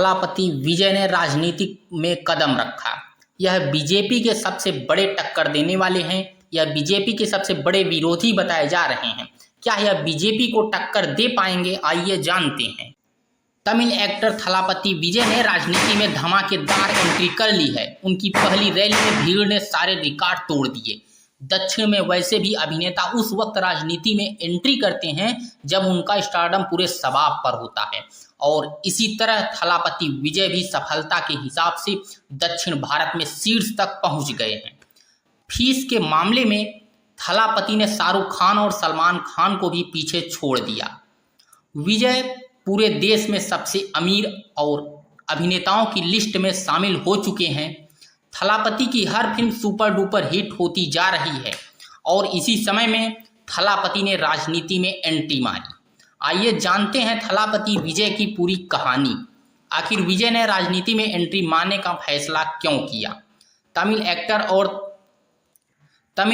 थलापति विजय ने राजनीति में कदम रखा। यह बीजेपी के सबसे बड़े टक्कर देने वाले हैं। यह बीजेपी के सबसे बड़े विरोधी बताए जा रहे हैं। क्या यह बीजेपी को टक्कर दे पाएंगे? आइए जानते हैं। तमिल एक्टर थलापति विजय ने राजनीति में धमाकेदार एंट्री कर ली है। उनकी पहली रैली में भीड़ ने सारे रिकॉर्ड तोड़ दिए। दक्षिण में वैसे भी अभिनेता उस वक्त राजनीति में एंट्री करते हैं जब उनका स्टारडम पूरे शबाब पर होता है, और इसी तरह थलापति विजय भी सफलता के हिसाब से दक्षिण भारत में शीर्ष तक पहुंच गए हैं। फीस के मामले में थलापति ने शाहरुख खान और सलमान खान को भी पीछे छोड़ दिया। विजय पूरे देश में सबसे अमीर और अभिनेताओं की लिस्ट में शामिल हो चुके हैं। थलापति की हर फिल्म सुपर डुपर हिट होती जा रही है और इसी समय में थलापति ने राजनीति में एंट्री मारी। आइए जानते हैं थलापति विजय की पूरी कहानी। आखिर विजय ने राजनीति में एंट्री मारने का फैसला क्यों किया? तमिल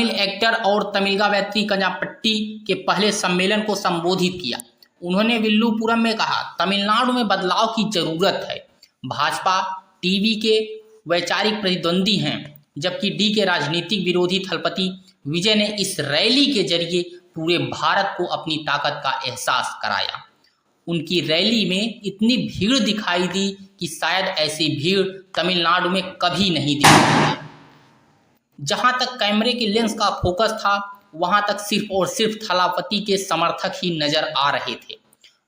एक्टर और तमिलगावती कंजापट्टी के पहले सम्मेलन को संबोधित किया। उन्होंने विल्लुपुरम में कहा, तमिलनाडु में बदलाव की जरूरत है। भाजपा टीवी के वैचारिक प्रतिद्वंदी हैं, जबकि डी के राजनीतिक विरोधी थलपति विजय ने इस रैली के जरिए पूरे भारत को अपनी ताकत का एहसास कराया। उनकी रैली में इतनी भीड़ दिखाई दी कि शायद ऐसी भीड़ तमिलनाडु में कभी नहीं दिखी। जहां तक कैमरे के लेंस का फोकस था, वहां तक सिर्फ और सिर्फ थलापति के समर्थक ही नजर आ रहे थे।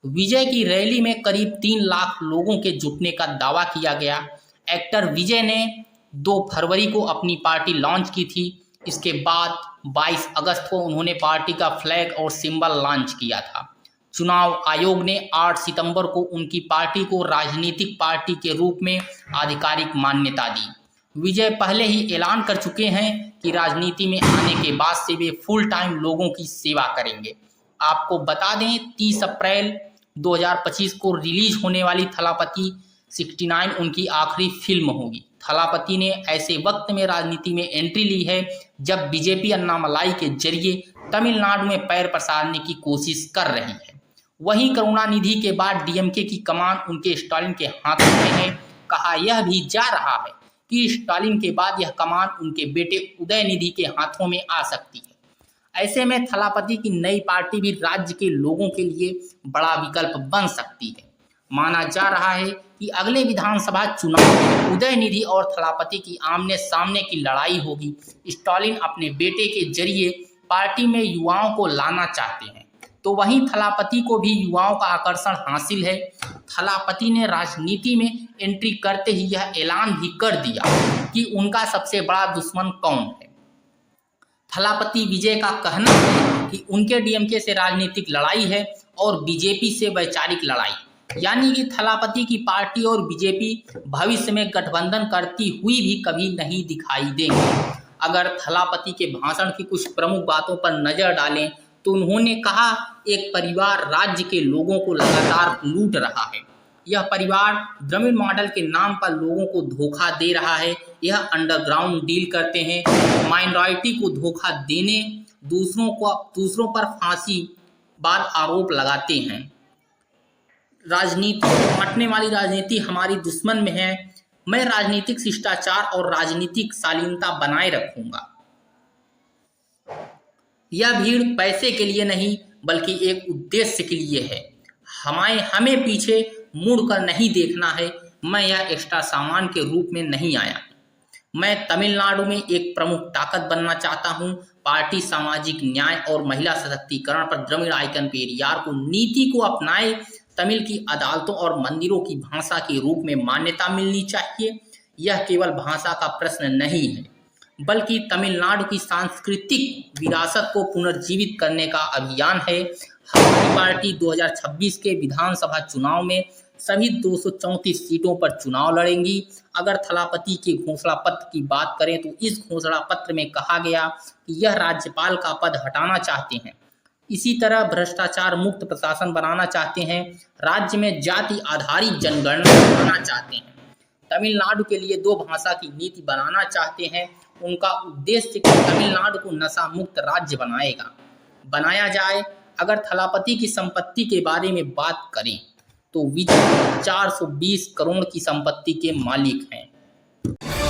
विजय की रैली में करीब 3 लाख लोगों के जुटने का दावा किया गया। एक्टर विजय ने 2 फरवरी को अपनी पार्टी लॉन्च की थी। इसके बाद 22 अगस्त को उन्होंने पार्टी का फ्लैग और सिंबल लॉन्च किया था। चुनाव आयोग ने 8 सितंबर को उनकी पार्टी को राजनीतिक पार्टी के रूप में आधिकारिक मान्यता दी। विजय पहले ही ऐलान कर चुके हैं कि राजनीति में आने के बाद से वे फुल टाइम लोगों की सेवा करेंगे। आपको बता दें, 30 अप्रैल 2025 को रिलीज होने वाली थलापति 69 उनकी आखिरी फिल्म होगी। थलापति ने ऐसे वक्त में राजनीति में एंट्री ली है जब बीजेपी अन्नामलाई के जरिए तमिलनाडु में पैर पसारने की कोशिश कर रही है। वहीं करुणानिधि के बाद डीएमके की कमान उनके स्टालिन के हाथों में है। कहा यह भी जा रहा है कि स्टालिन के बाद यह कमान उनके बेटे उदयनिधि के हाथों में आ सकती है। ऐसे में थलापति की नई पार्टी भी राज्य के लोगों के लिए बड़ा विकल्प बन सकती है। माना जा रहा है कि अगले विधानसभा चुनाव में उदयनिधि और थलापति की आमने सामने की लड़ाई होगी। स्टालिन अपने बेटे के जरिए पार्टी में युवाओं को लाना चाहते हैं, तो वहीं थलापति को भी युवाओं का आकर्षण हासिल है। थलापति ने राजनीति में एंट्री करते ही यह ऐलान भी कर दिया कि उनका सबसे बड़ा दुश्मन कौन है। थलापति विजय का कहना है कि उनके डीएमके से राजनीतिक लड़ाई है और बीजेपी से वैचारिक लड़ाई, यानी कि थलापति की पार्टी और बीजेपी भविष्य में गठबंधन करती हुई भी कभी नहीं दिखाई देंगे। अगर थलापति के भाषण की कुछ प्रमुख बातों पर नजर डालें तो उन्होंने कहा, एक परिवार राज्य के लोगों को लगातार लूट रहा है। यह परिवार द्रविड़ मॉडल के नाम पर लोगों को धोखा दे रहा है। यह अंडरग्राउंड डील करते हैं, माइनॉरिटी को धोखा देने, दूसरों पर फांसीवाद आरोप लगाते हैं। राजनीति बांटने वाली राजनीति हमारी दुश्मन में है। मैं राजनीतिक शिष्टाचार और राजनीतिक शालीनता बनाए रखूंगा। यह भीड़ पैसे के लिए नहीं बल्कि एक उद्देश्य के लिए है। हमें पीछे मुड़कर नहीं देखना है। मैं यह एक्स्ट्रा सामान के रूप में नहीं आया। मैं तमिलनाडु में एक प्रमुख ताकत बनना चाहता हूं। पार्टी सामाजिक न्याय और महिला सशक्तिकरण पर द्रविड़ आइकन पेरियार को नीति को अपनाए। तमिल की अदालतों और मंदिरों की भाषा के रूप में मान्यता मिलनी चाहिए। यह केवल भाषा का प्रश्न नहीं है बल्कि तमिलनाडु की सांस्कृतिक विरासत को पुनर्जीवित करने का अभियान है। हमारी पार्टी 2026 के विधानसभा चुनाव में सभी 234 सीटों पर चुनाव लड़ेंगी। अगर थलापति के घोषणा पत्र की बात करें तो इस घोषणा पत्र में कहा गया कि यह राज्यपाल का पद हटाना चाहते हैं। इसी तरह भ्रष्टाचार मुक्त प्रशासन बनाना चाहते हैं। राज्य में जाति आधारित जनगणना बनाना चाहते हैं। तमिलनाडु के लिए 2 भाषा की नीति बनाना चाहते हैं। उनका उद्देश्य कि तमिलनाडु को नशा मुक्त राज्य बनाया जाए। अगर थलापति की संपत्ति के बारे में बात करें तो विजय 420 करोड़ की संपत्ति के मालिक हैं।